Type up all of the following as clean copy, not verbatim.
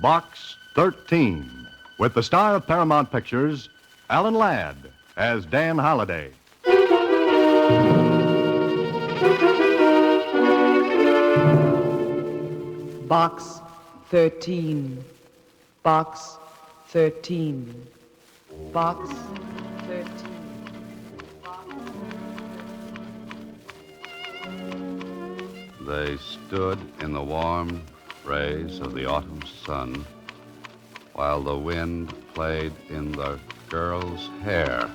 Box 13, with the star of Paramount Pictures, Alan Ladd, as Dan Holliday. Box 13. Box 13. Box 13. They stood in the warm rays of the autumn sun while the wind played in the girl's hair.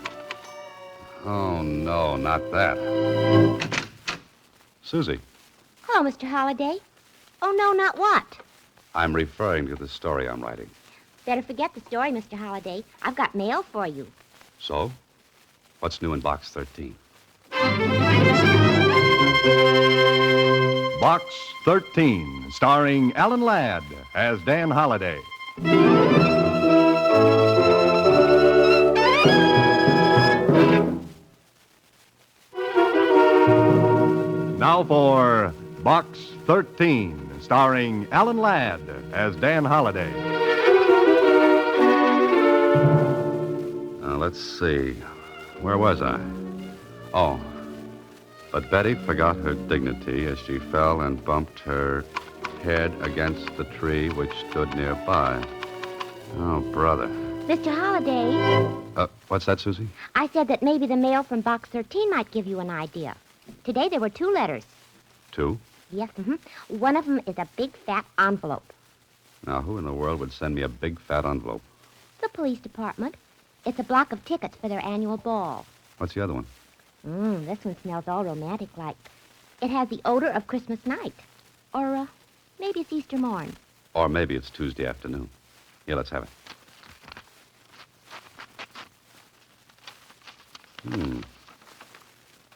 Oh, no, not that. Suzy. Hello, Mr. Holliday. Oh, no, not what? I'm referring to the story I'm writing. Better forget the story, Mr. Holliday. I've got mail for you. So? What's new in Box 13? Box 13, starring Alan Ladd as Dan Holliday. Now for Box 13, starring Alan Ladd as Dan Holliday. Let's see. Where was I? Oh. But Betty forgot her dignity as she fell and bumped her head against the tree which stood nearby. Oh, brother. Mr. Holliday. What's that, Suzy? I said that maybe the mail from Box 13 might give you an idea. Today there were 2 letters. 2? Yes, One of them is a big, fat envelope. Now, who in the world would send me a big, fat envelope? The police department. It's a block of tickets for their annual ball. What's the other one? This one smells all romantic-like. It has the odor of Christmas night. Or, maybe it's Easter morn. Or maybe it's Tuesday afternoon. Here, let's have it.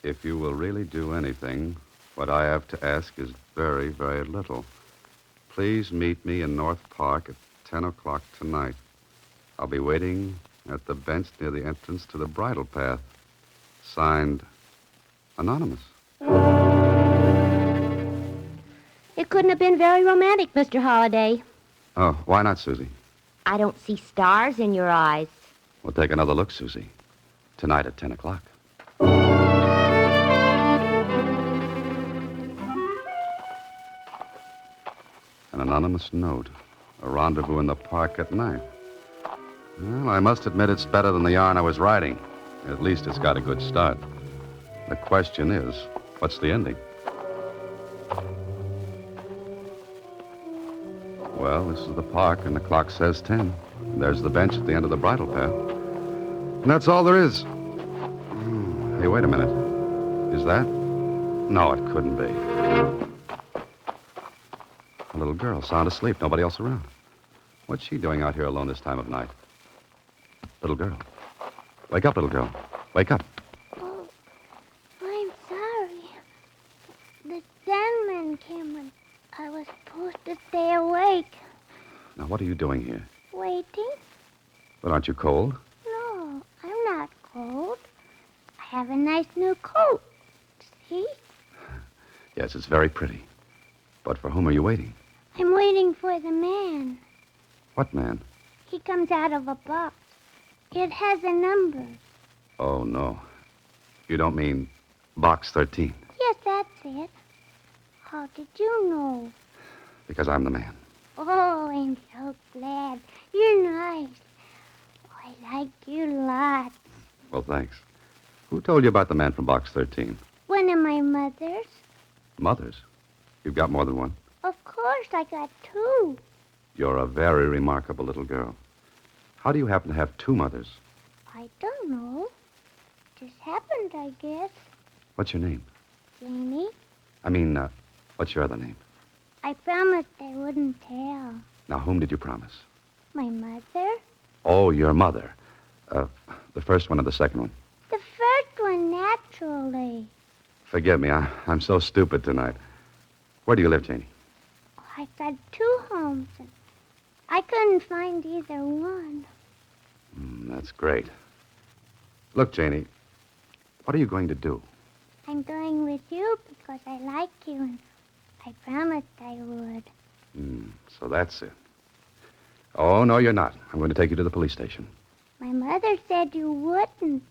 If you will really do anything, what I have to ask is very, very little. Please meet me in North Park at 10 o'clock tonight. I'll be waiting at the bench near the entrance to the bridle path. Signed, Anonymous. It couldn't have been very romantic, Mr. Holliday. Oh, why not, Suzy? I don't see stars in your eyes. We'll take another look, Suzy. Tonight at 10 o'clock. An anonymous note. A rendezvous in the park at night. Well, I must admit it's better than the yarn I was writing. At least it's got a good start. The question is, what's the ending? Well, this is the park, and the clock says 10. There's the bench at the end of the bridle path. And that's all there is. Hey, wait a minute. Is that? No, it couldn't be. A little girl, sound asleep, nobody else around. What's she doing out here alone this time of night? Little girl. Wake up, little girl. Wake up. Oh, I'm sorry. The gentleman came when I was supposed to stay awake. Now, what are you doing here? Waiting? But aren't you cold? No, I'm not cold. I have a nice new coat. See? Yes, it's very pretty. But for whom are you waiting? I'm waiting for the man. What man? He comes out of a box. It has a number. Oh, no. You don't mean Box 13? Yes, that's it. How did you know? Because I'm the man. Oh, I'm so glad. You're nice. Oh, I like you lots. Well, thanks. Who told you about the man from Box 13? One of my mothers. Mothers? You've got more than one? Of course, I got 2. You're a very remarkable little girl. How do you happen to have 2 mothers? I don't know. Just happened, I guess. What's your name? Janie, I mean, what's your other name? I promised I wouldn't tell. Now, whom did you promise? My mother? Oh, your mother. The first one or the second one? The first one, naturally. Forgive me, I'm so stupid tonight. Where do you live, Janie? Oh, I've got 2 homes, and I couldn't find either one. That's great. Look, Janie, what are you going to do? I'm going with you because I like you, and I promised I would. So that's it. Oh, no, you're not. I'm going to take you to the police station. My mother said you wouldn't.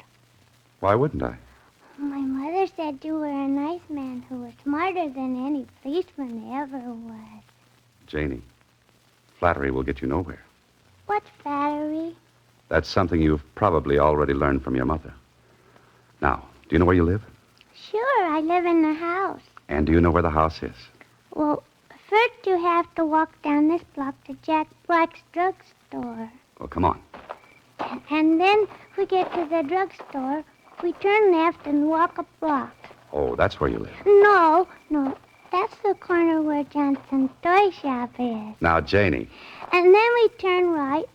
Why wouldn't I? My mother said you were a nice man who was smarter than any policeman ever was. Janie, flattery will get you nowhere. What's flattery? That's something you've probably already learned from your mother. Now, do you know where you live? Sure, I live in the house. And do you know where the house is? Well, first you have to walk down this block to Jack Black's drugstore. Well, come on. And then we get to the drugstore. We turn left and walk a block. Oh, that's where you live. No. That's the corner where Johnson's toy shop is. Now, Janie. And then we turn right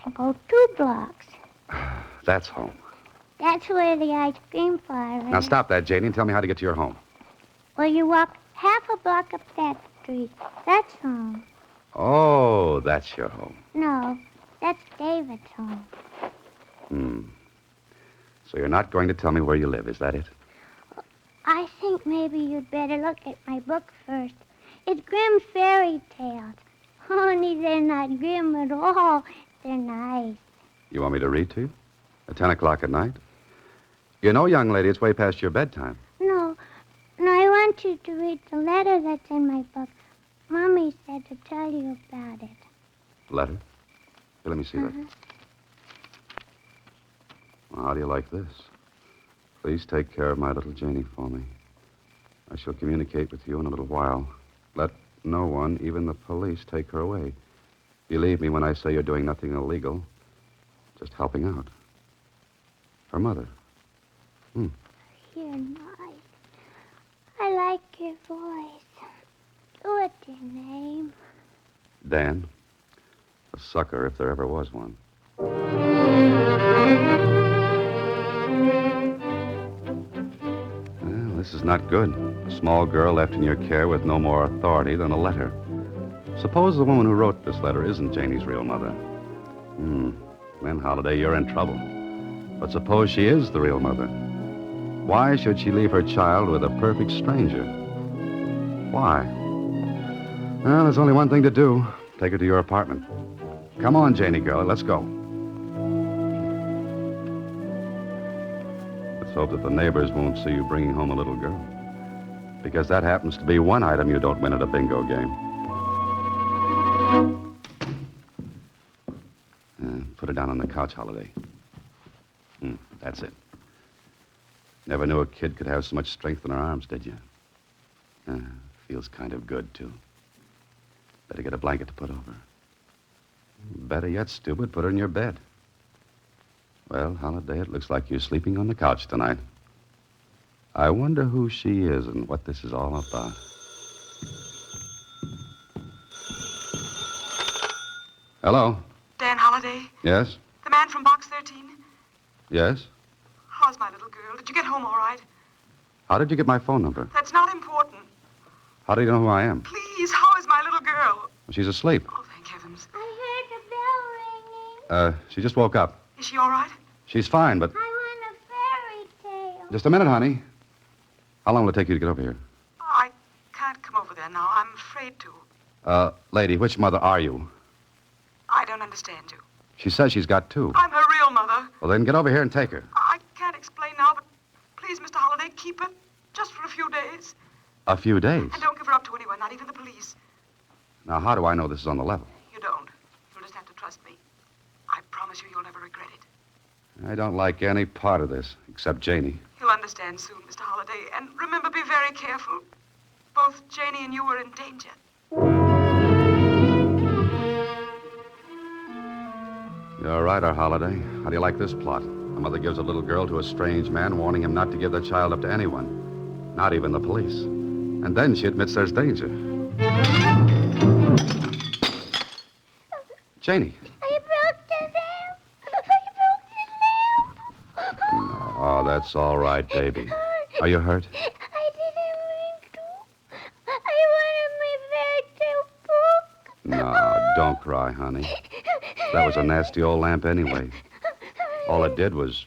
and go 2 blocks. That's home. That's where the ice cream parlor is. Now, stop that, Janie, and tell me how to get to your home. Well, you walk half a block up that street. That's home. Oh, that's your home. No, that's David's home. So you're not going to tell me where you live, is that it? I think maybe you'd better look at my book first. It's Grimm's Fairy Tales. Only they're not grim at all. They're nice. You want me to read to you? At 10 o'clock at night? You know, young lady, it's way past your bedtime. No, I want you to read the letter that's in my book. Mommy said to tell you about it. Letter? Here, let me see that. Well, how do you like this? Please take care of my little Janie for me. I shall communicate with you in a little while. Let no one, even the police, take her away. Believe me when I say you're doing nothing illegal. Just helping out. Her mother. You're nice. I like your voice. What's your name? Dan. A sucker, if there ever was one. Well, this is not good. A small girl left in your care with no more authority than a letter. Suppose the woman who wrote this letter isn't Janie's real mother. Then, Holiday, you're in trouble. But suppose she is the real mother. Why should she leave her child with a perfect stranger? Why? Well, there's only one thing to do. Take her to your apartment. Come on, Janie girl, let's go. Let's hope that the neighbors won't see you bringing home a little girl. Because that happens to be one item you don't win at a bingo game. Put her down on the couch, Holiday. That's it. Never knew a kid could have so much strength in her arms, did you? Feels kind of good, too. Better get a blanket to put over her. Better yet, stupid, put her in your bed. Well, Holiday, it looks like you're sleeping on the couch tonight. I wonder who she is and what this is all about. Hello? Dan Holliday? Yes? The man from Box 13? Yes? How's my little girl? Did you get home all right? How did you get my phone number? That's not important. How do you know who I am? Please, how is my little girl? She's asleep. Oh, thank heavens. I heard the bell ringing. She just woke up. Is she all right? She's fine, but... I want a fairy tale. Just a minute, honey. How long will it take you to get over here? I can't come over there now. I'm afraid to. Lady, which mother are you? I don't understand you. She says she's got 2. I'm her real mother. Well, then get over here and take her. I can't explain now, but please, Mr. Holliday, keep her just for a few days. A few days. And don't give her up to anyone, not even the police. Now, how do I know this is on the level? You don't. You'll just have to trust me. I promise you you'll never regret it. I don't like any part of this, except Janie. You'll understand soon, Mr. Holliday. And remember, be very careful. Both Janie and you are in danger. You're right, our Holiday. How do you like this plot? A mother gives a little girl to a strange man, warning him not to give the child up to anyone, not even the police. And then she admits there's danger. Janie. I broke the lamp. Oh, that's all right, baby. Are you hurt? I didn't mean to. I wanted my fairy tale book. No, don't cry, honey. That was a nasty old lamp anyway. All it did was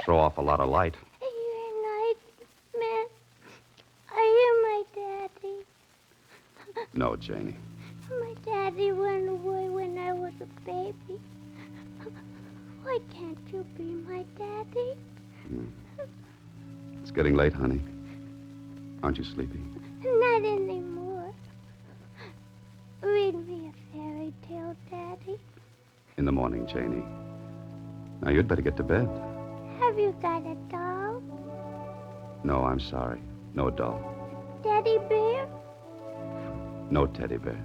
throw off a lot of light. You're a nice man. Are you my daddy? No, Janie. My daddy went away when I was a baby. Why can't you be my daddy? It's getting late, honey. Aren't you sleepy? Not anymore. Read me a fairy tale, Daddy. In the morning, Janie. Now, you'd better get to bed. Have you got a doll? No, I'm sorry. No doll. Teddy bear? No teddy bear.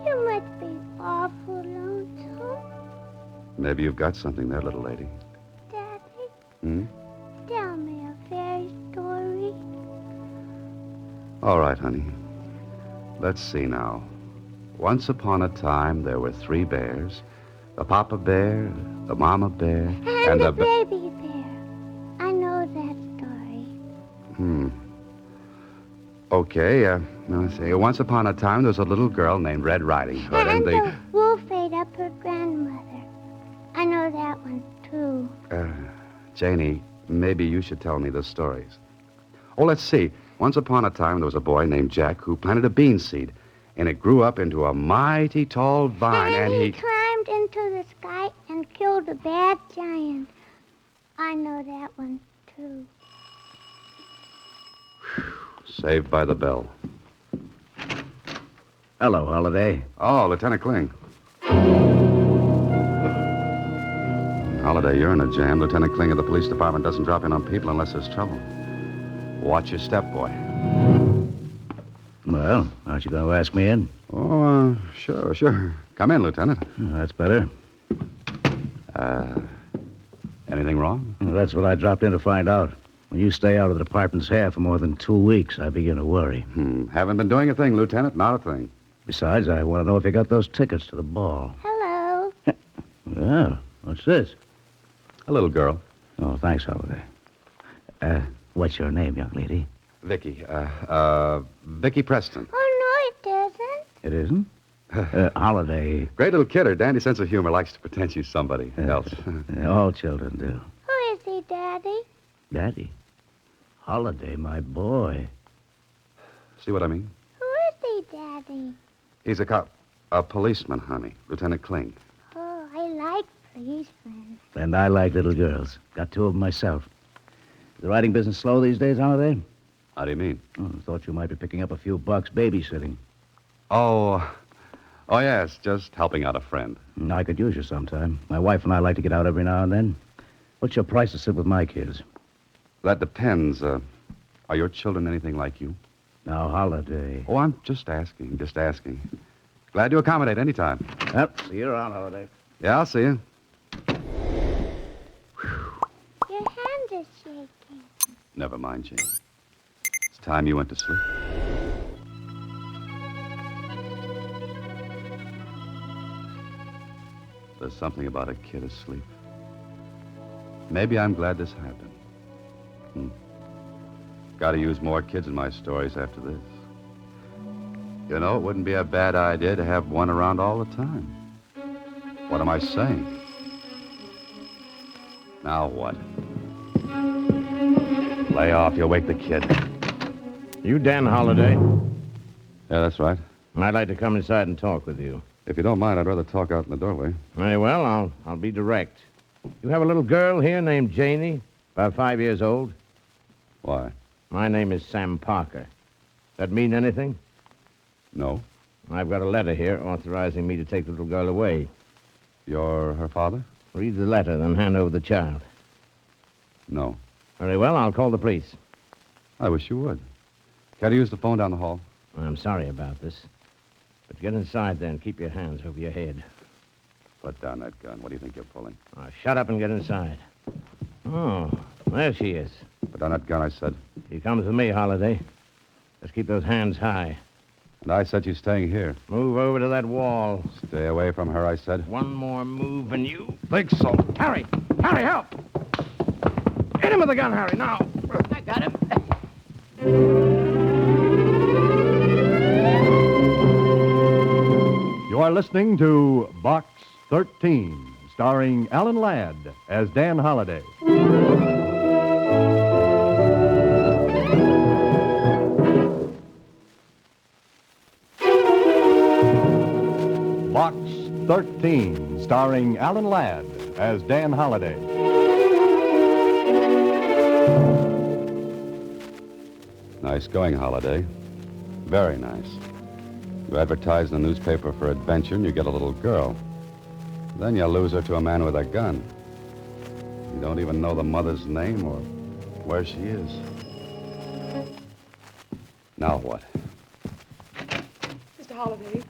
You must be awful lonesome. Maybe you've got something there, little lady. Daddy, Hmm? tell me a fairy story. All right, honey. Let's see now. Once upon a time, there were 3 bears. The papa bear, the mama bear, And the baby bear. I know that story. Okay, now let's see. Once upon a time, there was a little girl named Red Riding Hood, And the wolf ate up her grandmother. I know that one, too. Janie, maybe you should tell me the stories. Oh, let's see. Once upon a time, there was a boy named Jack who planted a bean seed, and it grew up into a mighty tall vine, and he climbed into the sky and killed a bad giant. I know that one, too. Saved by the bell. Hello, Holiday. Oh, Lieutenant Kling. Holiday, you're in a jam. Lieutenant Kling of the police department doesn't drop in on people unless there's trouble. Watch your step, boy. Well, aren't you going to ask me in? Oh, sure. Come in, Lieutenant. That's better. Anything wrong? Well, that's what I dropped in to find out. When you stay out of the department's hair for more than 2 weeks, I begin to worry. Haven't been doing a thing, Lieutenant. Not a thing. Besides, I want to know if you got those tickets to the ball. Hello. Well, what's this? A little girl. Oh, thanks, Holiday. What's your name, young lady? Vicky. Vicky Preston. Oh, no, it isn't. It isn't? Holiday. Great little kid. Her dandy sense of humor likes to pretend she's somebody else. All children do. Who is he, Daddy? Daddy. Holiday, my boy. See what I mean? Who is he, Daddy? He's a cop. A policeman, honey. Lieutenant Kling. Oh, I like policemen. And I like little girls. Got 2 of them myself. Is the writing business slow these days, Holiday? How do you mean? Oh, I thought you might be picking up a few bucks babysitting. Oh, yes. Just helping out a friend. I could use you sometime. My wife and I like to get out every now and then. What's your price to sit with my kids? That depends. Are your children anything like you? Now, Holiday. Oh, I'm just asking. Glad to accommodate any time. Well, see you around, Holiday. Yeah, I'll see you. Your hand is shaking. Never mind, Jane. It's time you went to sleep. There's something about a kid asleep. Maybe I'm glad this happened. Got to use more kids in my stories after this. You know, it wouldn't be a bad idea to have one around all the time. What am I saying? Now what? Lay off, you'll wake the kid. You Dan Holiday? Yeah, that's right. I'd like to come inside and talk with you. If you don't mind, I'd rather talk out in the doorway. Very well, I'll be direct. You have a little girl here named Janie, about 5 years old. Why? My name is Sam Parker. That mean anything? No. I've got a letter here authorizing me to take the little girl away. You're her father? Read the letter, then hand over the child. No. Very well, I'll call the police. I wish you would. Can I use the phone down the hall? I'm sorry about this. But get inside there and keep your hands over your head. Put down that gun. What do you think you're pulling? Now, shut up and get inside. Oh, there she is. Put down that gun, I said. She comes with me, Holiday. Just keep those hands high. And I said you're staying here. Move over to that wall. Stay away from her, I said. One more move and you... Think so. Harry! Harry, help! Hit him with the gun, Harry, now! I got him. You are listening to Box 13, starring Alan Ladd as Dan Holiday. Box 13, starring Alan Ladd as Dan Holliday. Nice going, Holliday. Very nice. You advertise in the newspaper for adventure and you get a little girl. Then you lose her to a man with a gun. You don't even know the mother's name or where she is. Now what? Mr. Holliday,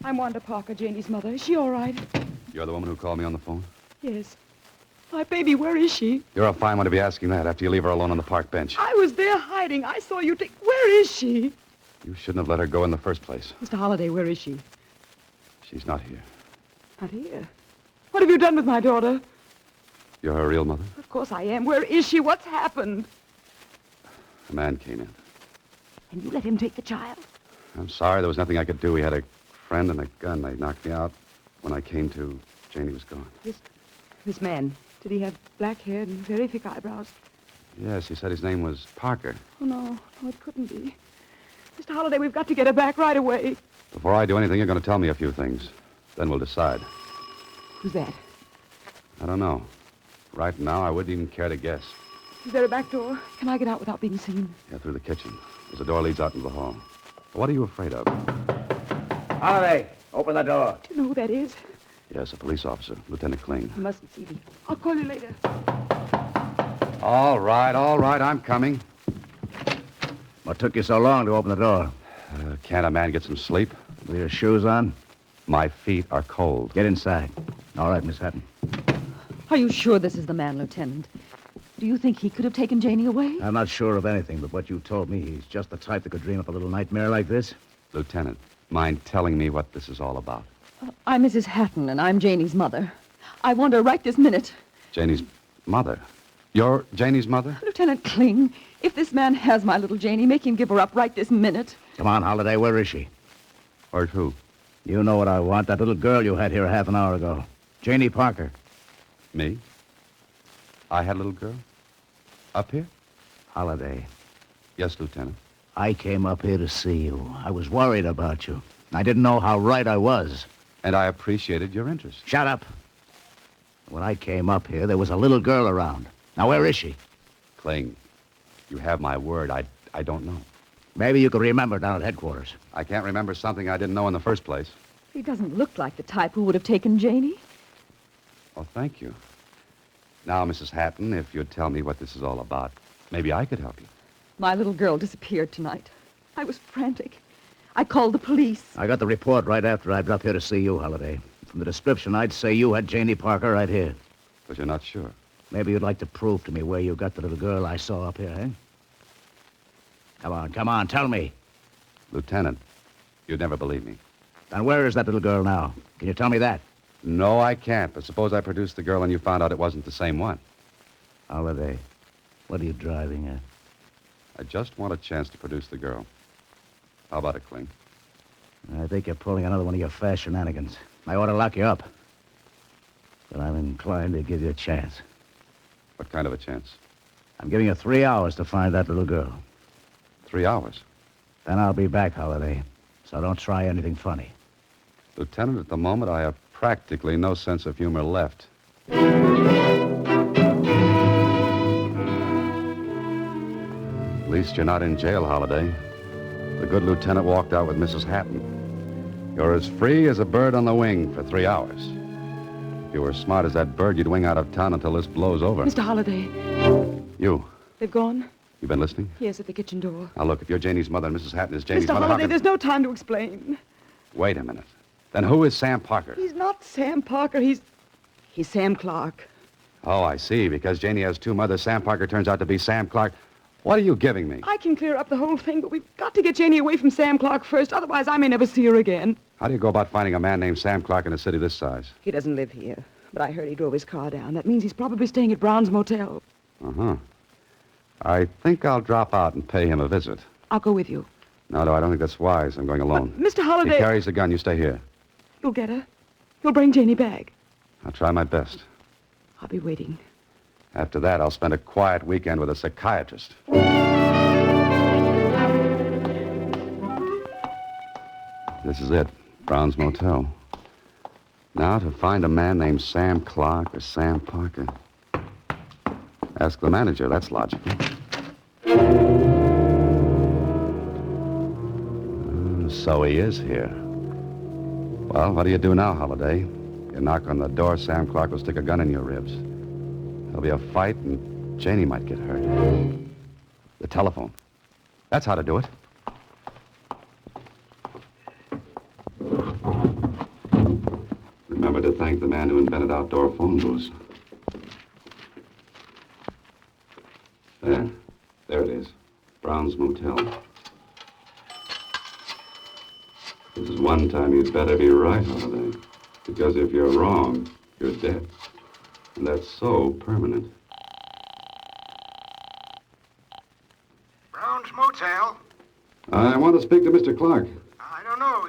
I'm Wanda Parker, Janie's mother. Is she all right? You're the woman who called me on the phone? Yes. My baby, where is she? You're a fine one to be asking that after you leave her alone on the park bench. I was there hiding. I saw you take... Where is she? You shouldn't have let her go in the first place. Mr. Holliday, where is she? She's not here. Not here. What have you done with my daughter? You're her real mother? Of course I am. Where is she? What's happened? A man came in. And you let him take the child? I'm sorry, there was nothing I could do. He had a friend and a gun. They knocked me out. When I came to, Janie was gone. This man, did he have black hair and very thick eyebrows? Yes, he said his name was Parker. Oh, no, it couldn't be. Mr. Holliday, we've got to get her back right away. Before I do anything, you're going to tell me a few things. Then we'll decide. Who's that? I don't know. Right now, I wouldn't even care to guess. Is there a back door? Can I get out without being seen? Yeah, through the kitchen. There's a door leads out into the hall. What are you afraid of? Holliday, open the door. Do you know who that is? Yes, a police officer, Lieutenant Kling. You mustn't see me. I'll call you later. All right, I'm coming. What took you so long to open the door? Can't a man get some sleep? With your shoes on? My feet are cold. Get inside. All right, Miss Hatton. Are you sure this is the man, Lieutenant? Do you think he could have taken Janie away? I'm not sure of anything, but what you told me, he's just the type that could dream up a little nightmare like this. Lieutenant, mind telling me what this is all about? I'm Mrs. Hatton, and I'm Janie's mother. I want her right this minute. Janie's mother? You're Janie's mother? Lieutenant Kling, if this man has my little Janie, make him give her up right this minute. Come on, Holliday, where is she? Or who? You know what I want, that little girl you had here half an hour ago. Janie Parker. Me? I had a little girl? Up here? Holliday, Yes, Lieutenant. I came up here to see you. I was worried about you. I didn't know how right I was. And I appreciated your interest. Shut up. When I came up here, there was a little girl around. Now, where is she? Kling, you have my word. I don't know. Maybe you could remember down at headquarters. I can't remember something I didn't know in the first place. He doesn't look like the type who would have taken Janie. Oh, thank you. Now, Mrs. Hatton, if you'd tell me what this is all about, maybe I could help you. My little girl disappeared tonight. I was frantic. I called the police. I got the report right after I dropped here to see you, Holliday. From the description, I'd say you had Janie Parker right here. But you're not sure. Maybe you'd like to prove to me where you got the little girl I saw up here, eh? Come on, tell me. Lieutenant, you'd never believe me. And where is that little girl now? Can you tell me that? No, I can't. But suppose I produced the girl and you found out it wasn't the same one. Holliday, what are you driving at? I just want a chance to produce the girl. How about it, Kling? I think you're pulling another one of your fast shenanigans. I ought to lock you up. But I'm inclined to give you a chance. What kind of a chance? I'm giving you 3 hours to find that little girl. 3 hours. Then I'll be back, Holliday. So don't try anything funny. Lieutenant, at the moment, I have practically no sense of humor left. At least you're not in jail, Holliday. The good lieutenant walked out with Mrs. Hatton. You're as free as a bird on the wing for 3 hours. If you were as smart as that bird, you'd wing out of town until this blows over. Mr. Holliday. You. They've gone? You been listening? Yes, at the kitchen door. Now, look, if you're Janie's mother and Mrs. Hatton is Janie's Mr. mother... Holliday, there's no time to explain. Wait a minute. Then who is Sam Parker? He's not Sam Parker. He's Sam Clark. Oh, I see. Because Janie has two mothers, Sam Parker turns out to be Sam Clark. What are you giving me? I can clear up the whole thing, but we've got to get Janie away from Sam Clark first. Otherwise, I may never see her again. How do you go about finding a man named Sam Clark in a city this size? He doesn't live here, but I heard he drove his car down. That means he's probably staying at Brown's Motel. Uh-huh. I think I'll drop out and pay him a visit. I'll go with you. No, I don't think that's wise. I'm going alone. But, Mr. Holliday... He carries the gun. You stay here. You'll get her. You'll bring Janie back. I'll try my best. I'll be waiting. After that, I'll spend a quiet weekend with a psychiatrist. This is it. Brown's Motel. Now, to find a man named Sam Clark or Sam Parker. Ask the manager. That's logical. So he is here. Well, what do you do now, Holiday? You knock on the door, Sam Clark will stick a gun in your ribs. There'll be a fight, and Janie might get hurt. The telephone. That's how to do it. Remember to thank the man who invented outdoor phone booths. There it is. Brown's Motel. This is one time you'd better be right, Holiday. Because if you're wrong, you're dead. And that's so permanent. Brown's Motel? I want to speak to Mr. Clark. I don't know.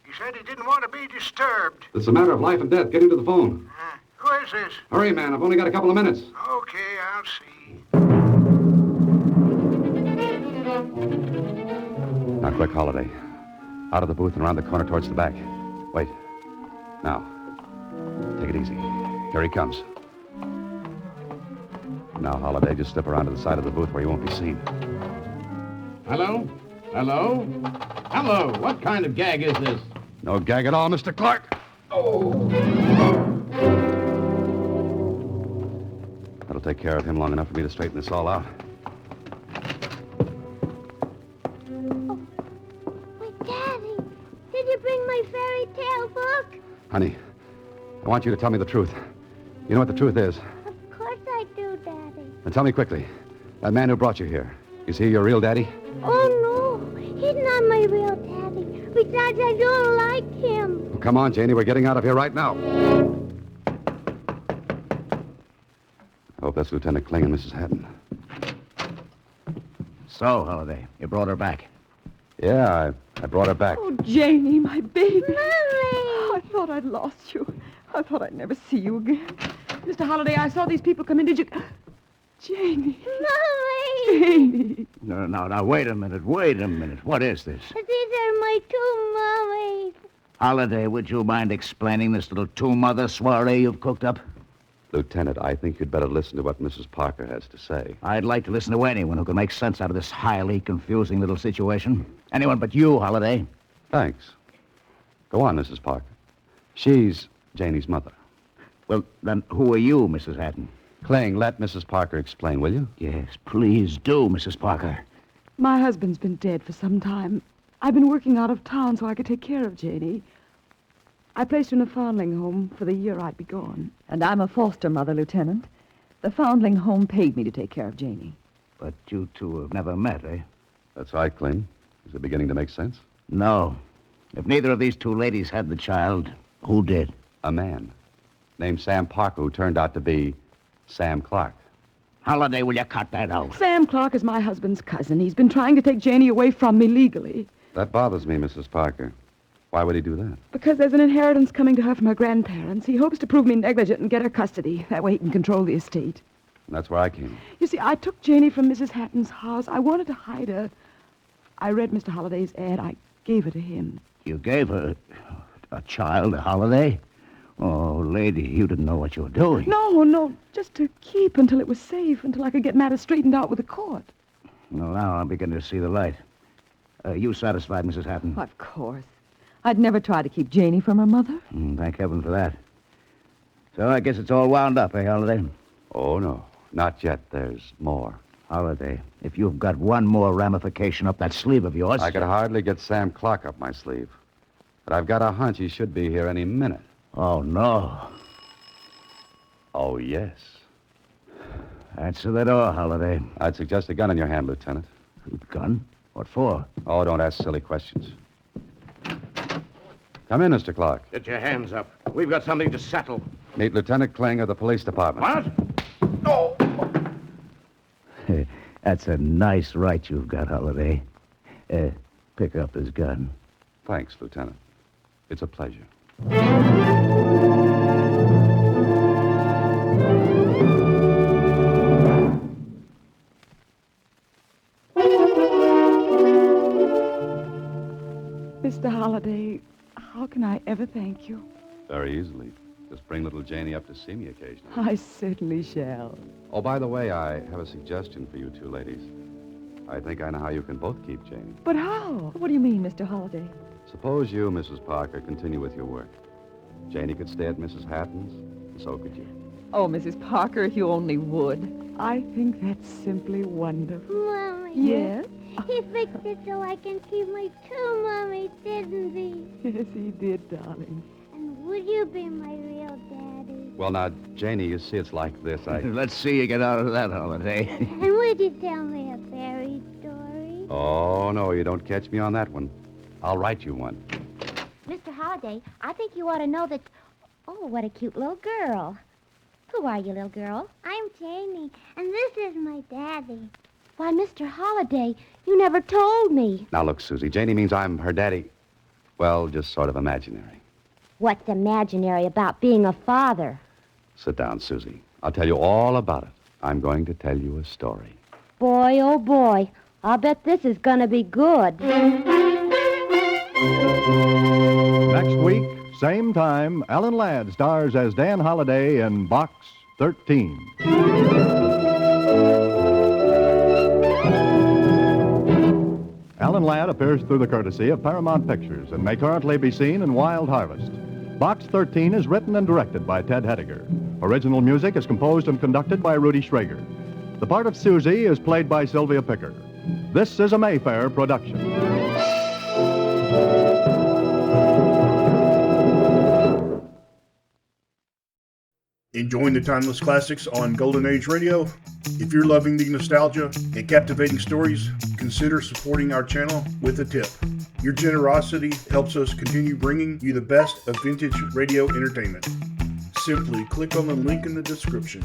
He said he didn't want to be disturbed. It's a matter of life and death. Get into the phone. Who is this? Hurry, man. I've only got a couple of minutes. Okay, I'll see. Now, quick, Holiday. Out of the booth and around the corner towards the back. Wait. Now. Take it easy. Here he comes. Now, Holiday, just slip around to the side of the booth where you won't be seen. Hello? Hello? Hello? What kind of gag is this? No gag at all, Mr. Clark. That'll take care of him long enough for me to straighten this all out. Daddy, did you bring my fairy tale book? Honey, I want you to tell me the truth. You know what the truth is. Of course I do, Daddy. Then tell me quickly. That man who brought you here, is he your real daddy? Oh, no. He's not my real daddy. Besides, I don't like him. Well, come on, Janie. We're getting out of here right now. I hope that's Lieutenant Kling and Mrs. Hatton. So, Holiday, you brought her back. Yeah, I brought her back. Oh, Janie, my baby. Mommy! I thought I'd lost you. I thought I'd never see you again. Mr. Holliday, I saw these people come in. Did you... Janie. Mommy! Janie. No, wait a minute. What is this? These are my two mummies. Holiday, would you mind explaining this little two-mother soiree you've cooked up? Lieutenant, I think you'd better listen to what Mrs. Parker has to say. I'd like to listen to anyone who can make sense out of this highly confusing little situation. Anyone but you, Holiday. Thanks. Go on, Mrs. Parker. She's Janie's mother. Well, then who are you, Mrs. Hatton? Kling, let Mrs. Parker explain, will you? Yes, please do, Mrs. Parker. My husband's been dead for some time. I've been working out of town so I could take care of Janie. I placed her in a foundling home for the year I'd be gone. And I'm a foster mother, Lieutenant. The foundling home paid me to take care of Janie. But you two have never met, eh? That's right, Kling. Is it beginning to make sense? No. If neither of these two ladies had the child, who did? A man named Sam Parker who turned out to be Sam Clark. Holiday, will you cut that out? Sam Clark is my husband's cousin. He's been trying to take Janie away from me legally. That bothers me, Mrs. Parker. Why would he do that? Because there's an inheritance coming to her from her grandparents. He hopes to prove me negligent and get her custody. That way he can control the estate. And that's where I came in. You see, I took Janie from Mrs. Hatton's house. I wanted to hide her. I read Mr. Holliday's ad. I gave her to him. You gave her a child, a Holiday? Oh, lady, you didn't know what you were doing. No, just to keep until it was safe, until I could get matters straightened out with the court. Well, now I'm beginning to see the light. You satisfied, Mrs. Hatton? Of course. I'd never try to keep Janie from her mother. Thank heaven for that. So I guess it's all wound up, eh, Holiday? Oh, no. Not yet. There's more. Holiday, if you've got one more ramification up that sleeve of yours... I could hardly get Sam Clark up my sleeve. But I've got a hunch he should be here any minute. Oh, no. Oh, yes. Answer the door, Holiday. I'd suggest a gun in your hand, Lieutenant. Gun? What for? Oh, don't ask silly questions. Come in, Mr. Clark. Get your hands up. We've got something to settle. Meet Lieutenant Kling of the police department. What? No! That's a nice right you've got, Holiday. Pick up his gun. Thanks, Lieutenant. It's a pleasure. Mr. Holliday, how can I ever thank you? Very easily. Just bring little Janie up to see me occasionally. I certainly shall. Oh, by the way, I have a suggestion for you two ladies. I think I know how you can both keep Janie. But how? What do you mean, Mr. Holliday? Suppose you, Mrs. Parker, continue with your work. Janie could stay at Mrs. Hatton's, and so could you. Oh, Mrs. Parker, if you only would. I think that's simply wonderful. Mommy. Yes? He fixed it so I can keep my two mummies, didn't he? Yes, he did, darling. And would you be my real daddy? Well, now, Janie, you see, it's like this. Let's see you get out of that holiday. And would you tell me a fairy story? Oh, no, you don't catch me on that one. I'll write you one. Mr. Holliday, I think you ought to know that... Oh, what a cute little girl. Who are you, little girl? I'm Janie, and this is my daddy. Why, Mr. Holliday, you never told me. Now, look, Suzy, Janie means I'm her daddy. Well, just sort of imaginary. What's imaginary about being a father? Sit down, Suzy. I'll tell you all about it. I'm going to tell you a story. Boy, oh boy, I'll bet this is gonna be good. Next week, same time, Alan Ladd stars as Dan Holliday in Box 13. Alan Ladd appears through the courtesy of Paramount Pictures and may currently be seen in Wild Harvest. Box 13 is written and directed by Ted Hediger. Original music is composed and conducted by Rudy Schrager. The part of Suzy is played by Sylvia Picker. This is a Mayfair production. Enjoying the timeless classics on Golden Age Radio? If you're loving the nostalgia and captivating stories, consider supporting our channel with a tip. Your generosity helps us continue bringing you the best of vintage radio entertainment. Simply click on the link in the description.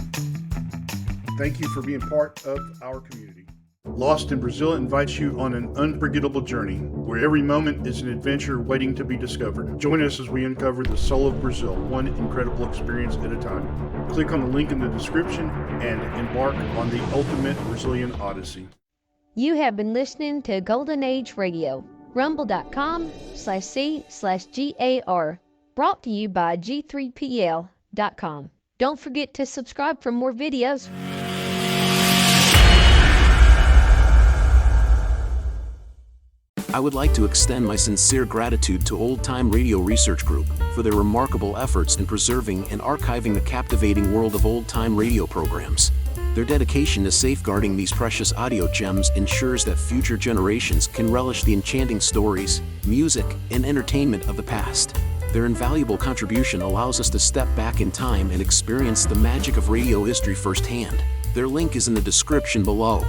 Thank you for being part of our community. Lost in Brazil invites you on an unforgettable journey where every moment is an adventure waiting to be discovered. Join us as we uncover the soul of Brazil, one incredible experience at a time. Click on the link in the description and embark on the ultimate Brazilian odyssey. You have been listening to Golden Age Radio, rumble.com/C/GAR, brought to you by G3PL.com. Don't forget to subscribe for more videos. I would like to extend my sincere gratitude to Old Time Radio Research Group for their remarkable efforts in preserving and archiving the captivating world of old-time radio programs. Their dedication to safeguarding these precious audio gems ensures that future generations can relish the enchanting stories, music, and entertainment of the past. Their invaluable contribution allows us to step back in time and experience the magic of radio history firsthand. Their link is in the description below.